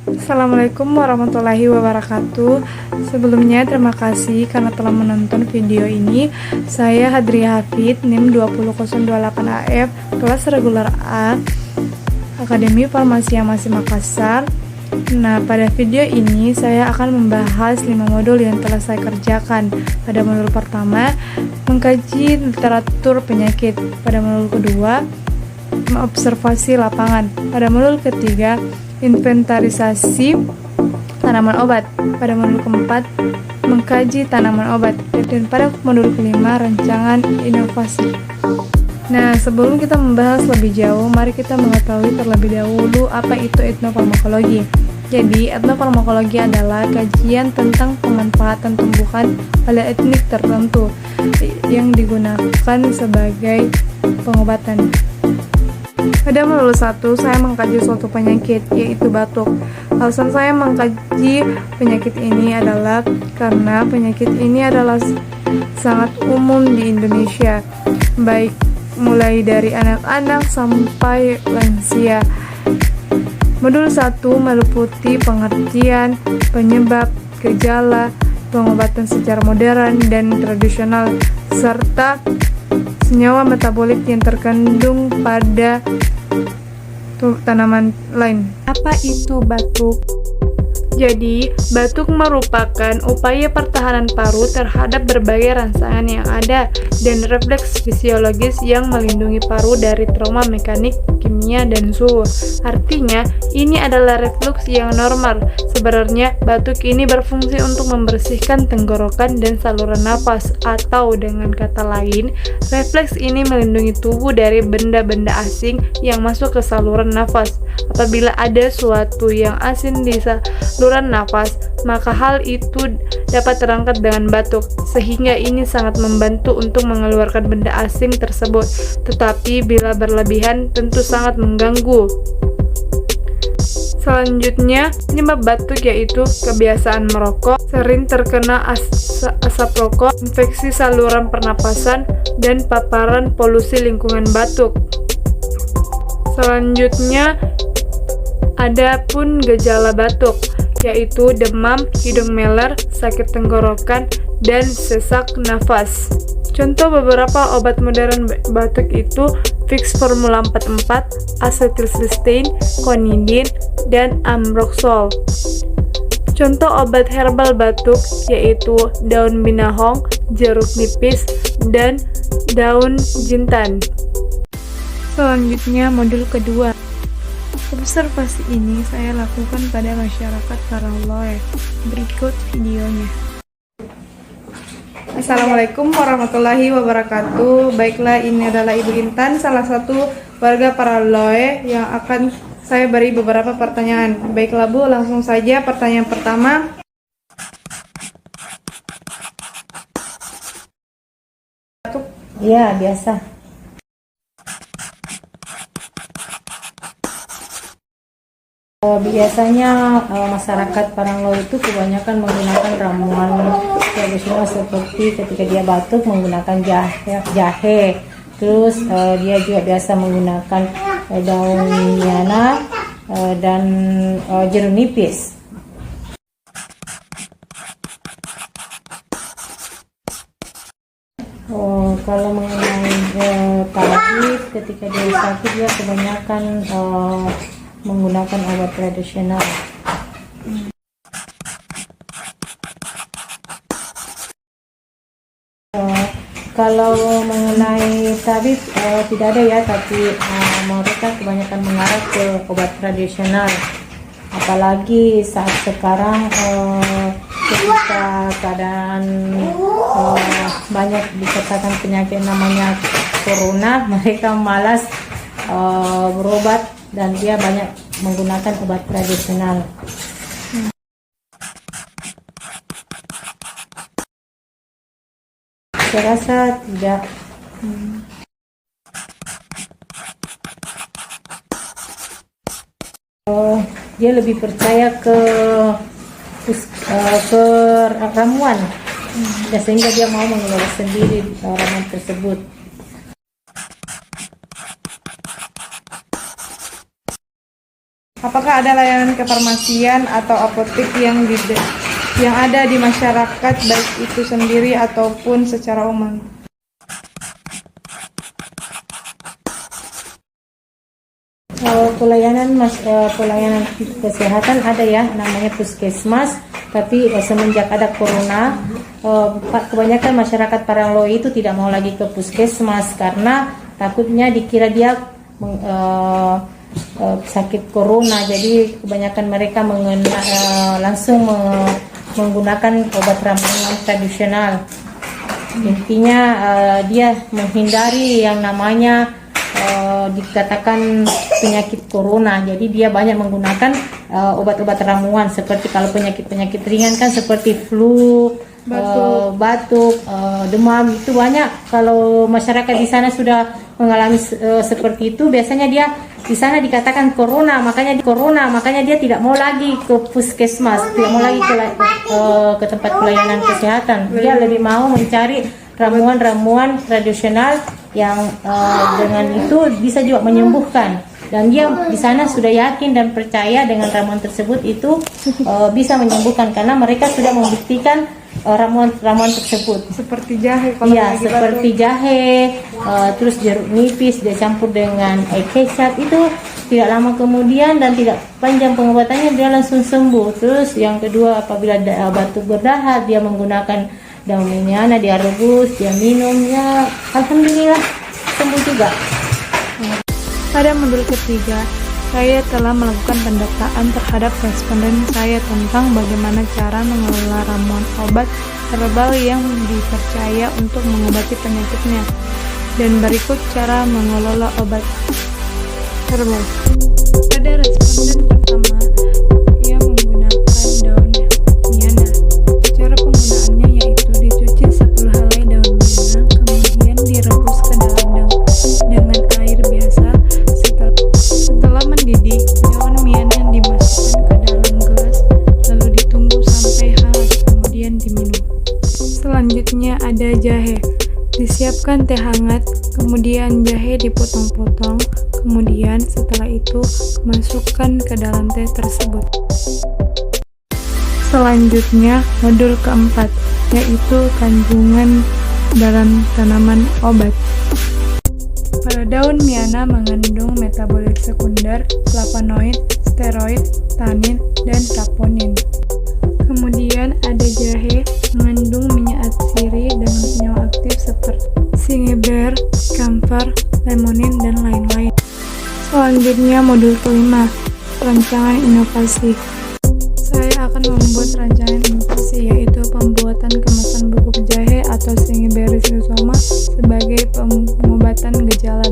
Assalamualaikum warahmatullahi wabarakatuh. Sebelumnya terima kasih karena telah menonton video ini. Saya Hadria Hafid, NIM 20028AF, kelas reguler A, Akademi Farmasi Masih Makassar. Nah, pada video ini saya akan membahas 5 modul yang telah saya kerjakan. Pada modul pertama, mengkaji literatur penyakit. Pada modul kedua, observasi lapangan. Pada modul ketiga, inventarisasi tanaman obat. Pada modul keempat, mengkaji tanaman obat. Dan pada modul kelima, rancangan inovasi. Nah, sebelum kita membahas lebih jauh, mari kita mengetahui terlebih dahulu apa itu etnofarmakologi. Jadi, etnofarmakologi adalah kajian tentang pemanfaatan tumbuhan pada etnik tertentu yang digunakan sebagai pengobatan. Pada modul 1, saya mengkaji suatu penyakit, yaitu batuk. Alasan saya mengkaji penyakit ini adalah karena penyakit ini adalah sangat umum di Indonesia, baik mulai dari anak-anak sampai lansia. Modul 1 meliputi pengertian, penyebab, gejala, pengobatan secara modern dan tradisional, serta senyawa metabolik yang terkandung pada tanaman lain. Apa itu batuk? Jadi, batuk merupakan upaya pertahanan paru terhadap berbagai rangsangan yang ada dan refleks fisiologis yang melindungi paru dari trauma mekanik, kimia, dan suhu. Artinya, ini adalah refleks yang normal. Sebenarnya, batuk ini berfungsi untuk membersihkan tenggorokan dan saluran nafas, atau dengan kata lain, refleks ini melindungi tubuh dari benda-benda asing yang masuk ke saluran nafas. Apabila ada suatu yang asin di saluran nafas, maka hal itu dapat terangkat dengan batuk, sehingga ini sangat membantu untuk mengeluarkan benda asing tersebut. Tetapi bila berlebihan tentu sangat mengganggu. Selanjutnya, penyebab batuk yaitu kebiasaan merokok, sering terkena asap rokok, infeksi saluran pernapasan, dan paparan polusi lingkungan batuk. Selanjutnya, ada pun gejala batuk, yaitu demam, hidung meler, sakit tenggorokan, dan sesak nafas. Contoh beberapa obat modern batuk itu Vicks Formula 44, Acetylcysteine, Conidine, dan Ambroxol. Contoh obat herbal batuk yaitu daun binahong, jeruk nipis, dan daun jintan. Selanjutnya modul kedua. Observasi ini saya lakukan pada masyarakat Paraloe. Berikut videonya. Assalamualaikum warahmatullahi wabarakatuh. Baiklah, ini adalah Ibu Intan, salah satu warga Paraloe yang akan saya beri beberapa pertanyaan. Baiklah Bu, langsung saja pertanyaan pertama. Iya, biasa. Biasanya masyarakat Paranglo itu kebanyakan menggunakan ramuan tradisional seperti ketika dia batuk menggunakan jahe. Terus dia juga biasa menggunakan daun yana dan jeruk nipis. Kalau mengenai tabib, ketika dia sakit dia kebanyakan menggunakan obat tradisional. Kalau mengenai tabib tidak ada ya, tapi mereka kebanyakan mengarah ke obat tradisional. Apalagi saat sekarang ketika keadaan banyak dikatakan penyakit namanya corona, mereka malas berobat dan dia banyak menggunakan obat tradisional. Saya rasa tidak. Dia lebih percaya ke ramuan, sehingga dia mau mengelola sendiri ramuan tersebut. Apakah ada layanan kefarmasian atau apotek yang ada di masyarakat baik itu sendiri ataupun secara umum? Pelayanan kesehatan ada ya, namanya puskesmas. Tapi semenjak ada corona, kebanyakan masyarakat Paranglowi itu tidak mau lagi ke puskesmas karena takutnya dikira dia sakit corona. Jadi kebanyakan mereka langsung menggunakan obat ramuan tradisional. Intinya dia menghindari yang namanya dikatakan penyakit corona. Jadi dia banyak menggunakan obat-obat ramuan, seperti kalau penyakit ringan kan seperti flu, batuk, demam, itu banyak. Kalau masyarakat di sana sudah mengalami seperti itu, biasanya dia di sana dikatakan corona, makanya dia tidak mau lagi ke puskesmas, tidak mau lagi ke tempat pelayanan kesehatan. Dia lebih mau mencari ramuan-ramuan tradisional yang dengan itu bisa juga menyembuhkan, dan dia di sana sudah yakin dan percaya dengan ramuan tersebut itu bisa menyembuhkan karena mereka sudah membuktikan ramuan tersebut. Seperti jahe, terus jeruk nipis dia campur dengan air kecap, itu tidak lama kemudian dan tidak panjang pengobatannya dia langsung sembuh. Terus yang kedua, apabila batuk berdahak, dia menggunakan daun minyana, dia rebus, dia minumnya, alhamdulillah sembuh juga. Pada modul ketiga, saya telah melakukan pendataan terhadap responden saya tentang bagaimana cara mengelola ramuan obat herbal yang dipercaya untuk mengobati penyakitnya. Dan berikut cara mengelola obat herbal. Pada responden pertama, ia menggunakan daun miana. Cara penggunaannya yaitu dicuci 10 helai daun miana, kemudian direbus ke dalam dengan air biasa. Setelah mendidih, daun miana dimasukkan ke dalam gelas, lalu ditunggu sampai hangat, kemudian diminum. Selanjutnya ada jahe. Disiapkan teh hangat, kemudian jahe dipotong-potong, kemudian setelah itu masukkan ke dalam teh tersebut. Selanjutnya, modul keempat, yaitu kandungan dalam tanaman obat. Pada daun miana mengandung metabolit sekunder, flavonoid, steroid, tanin, dan saponin. Kemudian ada jahe, mengandung minyak atsiri dengan senyawa aktif seperti singiber, camphor, lemonin, dan lain-lain. Selanjutnya modul kelima, rancangan inovasi. Saya akan membuat rancangan inovasi, yaitu pembuatan kemasan bubuk jahe atau Singiberis rhizoma sebagai pengobatan gejala